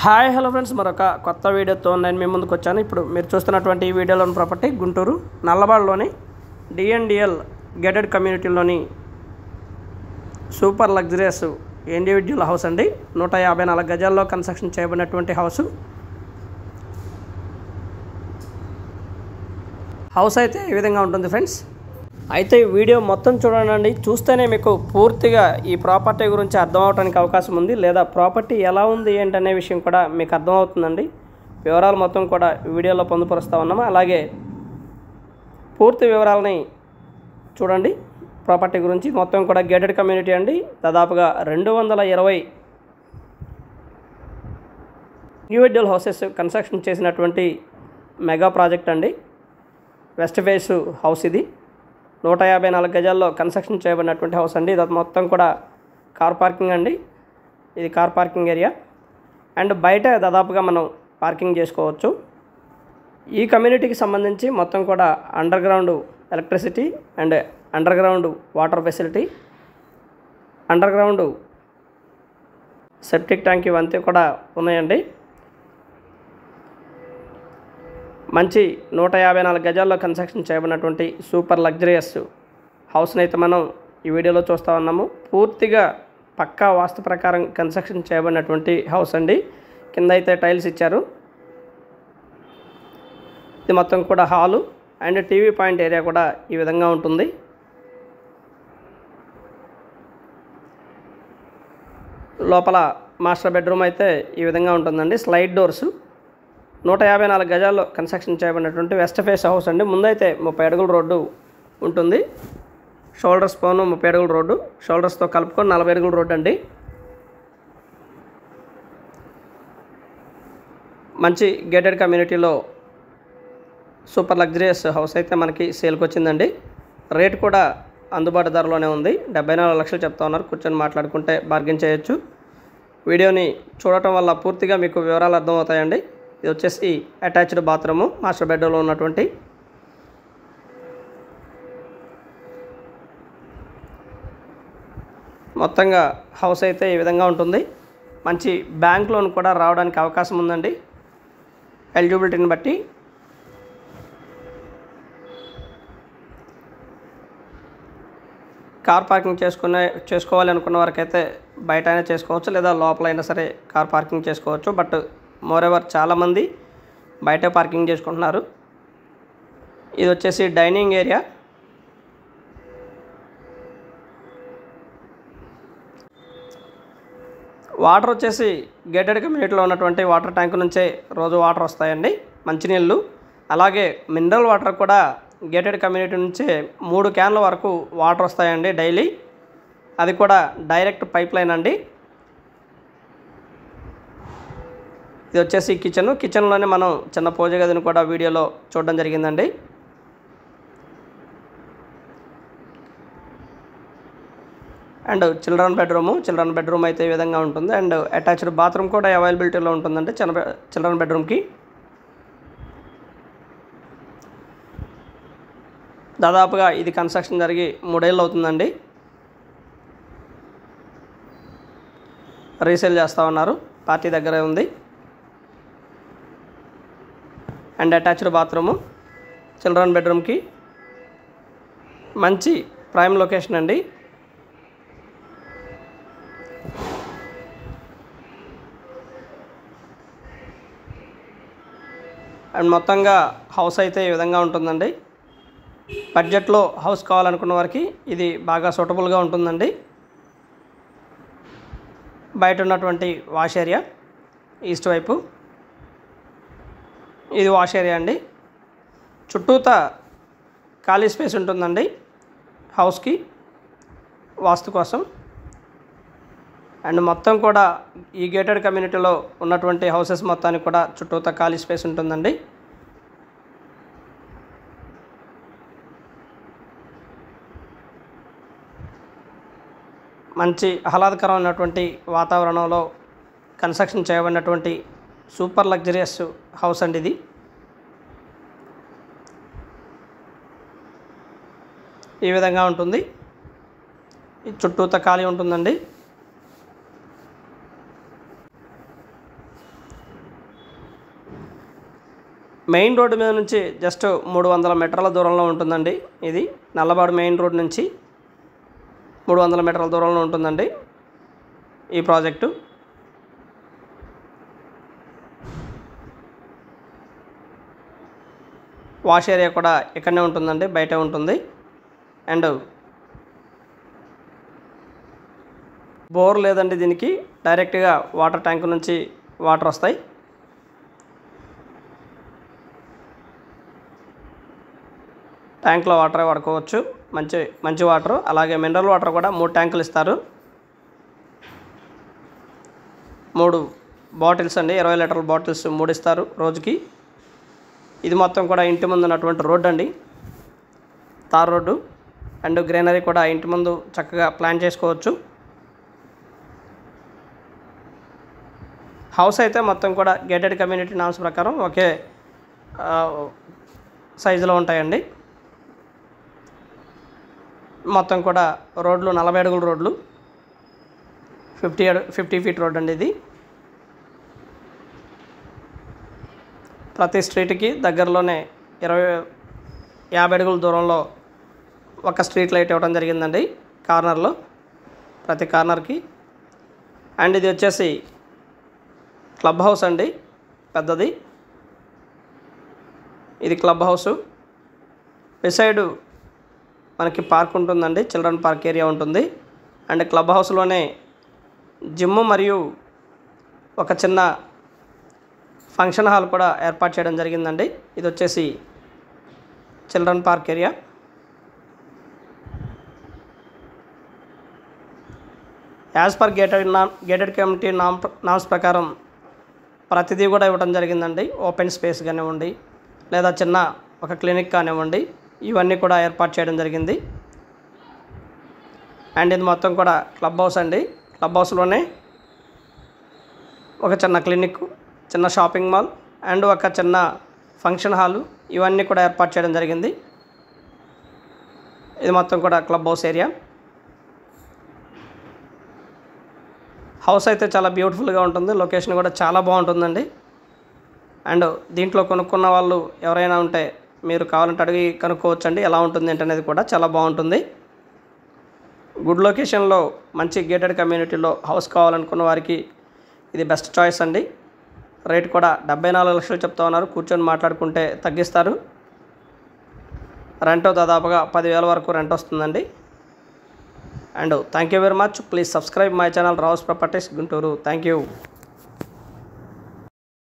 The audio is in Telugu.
హాయ్ హలో ఫ్రెండ్స్, మరొక కొత్త వీడియోతో నేను మీ ముందుకు వచ్చాను. ఇప్పుడు మీరు చూస్తున్నటువంటి ఈ వీడియోలోని ప్రాపర్టీ గుంటూరు నల్లబాడులోని డిఎన్డిఎల్ గేటెడ్ కమ్యూనిటీలోని సూపర్ లగ్జరియస్ ఇండివిజువల్ హౌస్ అండి. 154 గజాల్లో కన్స్ట్రక్షన్ చేయబడినటువంటి హౌస్ అయితే ఈ విధంగా ఉంటుంది ఫ్రెండ్స్. అయితే ఈ వీడియో మొత్తం చూడండి, చూస్తేనే మీకు పూర్తిగా ఈ ప్రాపర్టీ గురించి అర్థం అవడానికి అవకాశం ఉంది, లేదా ప్రాపర్టీ ఎలా ఉంది ఏంటనే విషయం కూడా మీకు అర్థమవుతుందండి. వివరాలు మొత్తం కూడా వీడియోలో పొందుపరుస్తూ ఉన్నాము. అలాగే పూర్తి వివరాలని చూడండి. ప్రాపర్టీ గురించి మొత్తం కూడా గేటెడ్ కమ్యూనిటీ అండి. దాదాపుగా 220 ఇండివిజువల్ హౌసెస్ కన్స్ట్రక్షన్ చేసినటువంటి మెగా ప్రాజెక్ట్ అండి. వెస్ట్ ఫేస్ హౌస్ ఇది. 154 గజాల్లో కన్స్ట్రక్షన్ చేయబడినటువంటి హౌస్ అండి. ఇది మొత్తం కూడా కార్ పార్కింగ్ అండి. ఇది కార్ పార్కింగ్ ఏరియా అండ్ బయట దాదాపుగా మనం పార్కింగ్ చేసుకోవచ్చు. ఈ కమ్యూనిటీకి సంబంధించి మొత్తం కూడా under ground electricity and under ground water facility, under ground septic tank ఇవంతా కూడా ఉన్నాయండి. మంచి 154 గజాల్లో కన్స్ట్రక్షన్ చేయబడినటువంటి సూపర్ లగ్జరియస్ హౌస్ని అయితే మనం ఈ వీడియోలో చూస్తూ ఉన్నాము. పూర్తిగా పక్కా వాస్తు ప్రకారం కన్స్ట్రక్షన్ చేయబడినటువంటి హౌస్ అండి. కింద అయితే టైల్స్ ఇచ్చారు. ఇది మొత్తం కూడా hall and TV point area కూడా ఈ విధంగా ఉంటుంది. లోపల మాస్టర్ బెడ్రూమ్ అయితే ఈ విధంగా ఉంటుందండి. Slide doors. 154 గజాల్లో కన్స్ట్రక్షన్ చేయబడినటువంటి వెస్ట్ ఫేస్ హౌస్ అండి. ముందైతే 30 అడుగుల రోడ్డు ఉంటుంది. షోల్డర్స్ పోను 30 అడుగుల రోడ్డు, షోల్డర్స్తో కలుపుకొని 40 అడుగుల రోడ్డు అండి. మంచి గేటెడ్ కమ్యూనిటీలో సూపర్ లగ్జరియస్ హౌస్ అయితే మనకి సేల్కి వచ్చిందండి. రేట్ కూడా అందుబాటు ధరలోనే ఉంది. 74 లక్షలు చెప్తా ఉన్నారు. కూర్చొని మాట్లాడుకుంటే బార్గెన్ చేయొచ్చు. వీడియోని చూడటం వల్ల పూర్తిగా మీకు వివరాలు అర్థమవుతాయండి. ఇది వచ్చేసి అటాచ్డ్ బాత్రూము, మాస్టర్ బెడ్రూమ్లో ఉన్నటువంటి. మొత్తంగా హౌస్ అయితే ఈ విధంగా ఉంటుంది. మంచి బ్యాంక్ లోన్ కూడా రావడానికి అవకాశం ఉందండి ఎలిజిబిలిటీని బట్టి. కార్ పార్కింగ్ చేసుకోవాలి అనుకున్న వారికైతే బయట అయినా చేసుకోవచ్చు, లేదా లోపలైనా సరే కార్ పార్కింగ్ చేసుకోవచ్చు. బట్ మోరెవర్ చాలామంది బయట పార్కింగ్ చేసుకుంటున్నారు. ఇది వచ్చేసి డైనింగ్ ఏరియా. వాటర్ వచ్చేసి గేటెడ్ కమ్యూనిటీలో ఉన్నటువంటి వాటర్ ట్యాంక్ నుంచే రోజు వాటర్ వస్తాయండి, మంచినీళ్ళు. అలాగే మినరల్ వాటర్ కూడా గేటెడ్ కమ్యూనిటీ నుంచే 3 క్యాన్ల వరకు వాటర్ వస్తాయండి డైలీ. అది కూడా డైరెక్ట్ పైప్ లైన్ అండి. ఇది వచ్చేసి కిచెన్లోనే మనం చిన్న పూజ గదిని కూడా వీడియోలో చూడడం జరిగిందండి. అండ్ చిల్డ్రన్ బెడ్రూమ్ అయితే ఈ విధంగా ఉంటుంది. అండ్ అటాచ్డ్ బాత్రూమ్ కూడా అవైలబిలిటీలో ఉంటుందండి చిల్డ్రన్ బెడ్రూమ్కి. దాదాపుగా ఇది కన్స్ట్రక్షన్ జరిగి 3 ఏళ్ళు అవుతుందండి. రీసేల్ చేస్తూ ఉన్నారు. పార్టీ దగ్గరే ఉంది. అండ్ అటాచ్డ్ బాత్రూము చిల్డ్రన్ బెడ్రూమ్కి. మంచి ప్రైమ్ లొకేషన్ అండి. అండ్ మొత్తంగా హౌస్ అయితే ఈ విధంగా ఉంటుందండి. బడ్జెట్లో హౌస్ కావాలనుకున్న వారికి ఇది బాగా సూటబుల్గా ఉంటుందండి. బయట ఉన్నటువంటి వాష్ ఏరియా ఈస్ట్ వైపు, ఇది వాష్ ఏరియా అండి. చుట్టూతా ఖాళీ స్పేస్ ఉంటుందండి హౌస్కి వాస్తు కోసం. అండ్ మొత్తం కూడా ఈ గేటెడ్ కమ్యూనిటీలో ఉన్నటువంటి హౌసెస్ మొత్తానికి కూడా చుట్టూతా ఖాళీ స్పేస్ ఉంటుందండి. మంచి ఆహ్లాదకరమైనటువంటి వాతావరణంలో కన్స్ట్రక్షన్ చేయబడినటువంటి సూపర్ లగ్జరియస్ హౌస్ అండి ఇది. ఈ విధంగా ఉంటుంది. చుట్టూతా ఖాళీ ఉంటుందండి. మెయిన్ రోడ్డు మీద నుంచి జస్ట్ 300 మీటర్ల దూరంలో ఉంటుందండి. ఇది నల్లబాడు మెయిన్ రోడ్ నుంచి 300 మీటర్ల దూరంలో ఉంటుందండి ఈ ప్రాజెక్టు. వాష్ ఏరియా కూడా ఇక్కడనే ఉంటుందండి, బయటే ఉంటుంది. అండ్ బోర్ లేదండి దీనికి, డైరెక్ట్గా వాటర్ ట్యాంక్ నుంచి వాటర్ వస్తాయి. ట్యాంక్లో వాటరే వాడుకోవచ్చు, మంచి వాటర్. అలాగే మినరల్ వాటర్ కూడా 3 ట్యాంకులు ఇస్తారు. 3 బాటిల్స్ అండి, 20 లీటర్ల బాటిల్స్ 3 ఇస్తారు రోజుకి. ఇది మొత్తం కూడా ఇంటి ముందు ఉన్నటువంటి రోడ్డు అండి, తార్ రోడ్డు. అండ్ గ్రీనరీ కూడా ఇంటి ముందు చక్కగా ప్లాన్ చేసుకోవచ్చు. హౌస్ అయితే మొత్తం కూడా గేటెడ్ కమ్యూనిటీ నామ్స్ ప్రకారం ఒకే సైజులో ఉంటాయండి. మొత్తం కూడా రోడ్లు 40 అడుగుల రోడ్లు, 50 ఫీట్ రోడ్ అండి ఇది. ప్రతి స్ట్రీట్కి దగ్గరలోనే 50 అడుగుల దూరంలో ఒక స్ట్రీట్ లైట్ ఇవ్వడం జరిగిందండి కార్నర్లో, ప్రతి కార్నర్కి. అండ్ ఇది వచ్చేసి క్లబ్ హౌస్ అండి, పెద్దది. ఇది క్లబ్ హౌసు. బిసైడ్ మనకి పార్క్ ఉంటుందండి, చిల్డ్రన్ పార్క్ ఏరియా ఉంటుంది. అండ్ క్లబ్ హౌస్లోనే జిమ్ మరియు ఒక చిన్న ఫంక్షన్ హాల్ కూడా ఏర్పాటు చేయడం జరిగిందండి. ఇది వచ్చేసి children park area. As per gated community norms ప్రకారం ప్రతిదీ కూడా ఇవ్వడం జరిగిందండి. ఓపెన్ స్పేస్ కానివ్వండి, లేదా చిన్న ఒక క్లినిక్ కానివ్వండి, ఇవన్నీ కూడా ఏర్పాటు చేయడం జరిగింది. అండ్ ఇది మొత్తం కూడా క్లబ్ హౌస్ అండి. క్లబ్ హౌస్లోనే ఒక చిన్న క్లినిక్, చిన్న షాపింగ్ మాల్ అండ్ ఒక చిన్న ఫంక్షన్ హాలు, ఇవన్నీ కూడా ఏర్పాటు చేయడం జరిగింది. ఇది మొత్తం కూడా క్లబ్ హౌస్ ఏరియా. హౌస్ అయితే చాలా బ్యూటిఫుల్గా ఉంటుంది, లొకేషన్ కూడా చాలా బాగుంటుందండి. అండ్ దీంట్లో కొనుక్కున్న వాళ్ళు ఎవరైనా ఉంటే మీరు కావాలంటే అడిగి కనుక్కోవచ్చండి, ఎలా ఉంటుంది ఏంటనేది కూడా చాలా బాగుంటుంది. గుడ్ లొకేషన్లో మంచి గేటెడ్ కమ్యూనిటీలో హౌస్ కావాలనుకున్న వారికి ఇది బెస్ట్ చాయిస్ అండి. రేట్ కూడా 74 లక్షలు చెప్తా ఉన్నారు, కూర్చొని మాట్లాడుకుంటే తగ్గిస్తారు. రెంట్ దాదాపుగా 10,000 వరకు రెంట్ వస్తుందండి. And thank you very much. Please subscribe my channel Rao's properties Guntur. Thank you.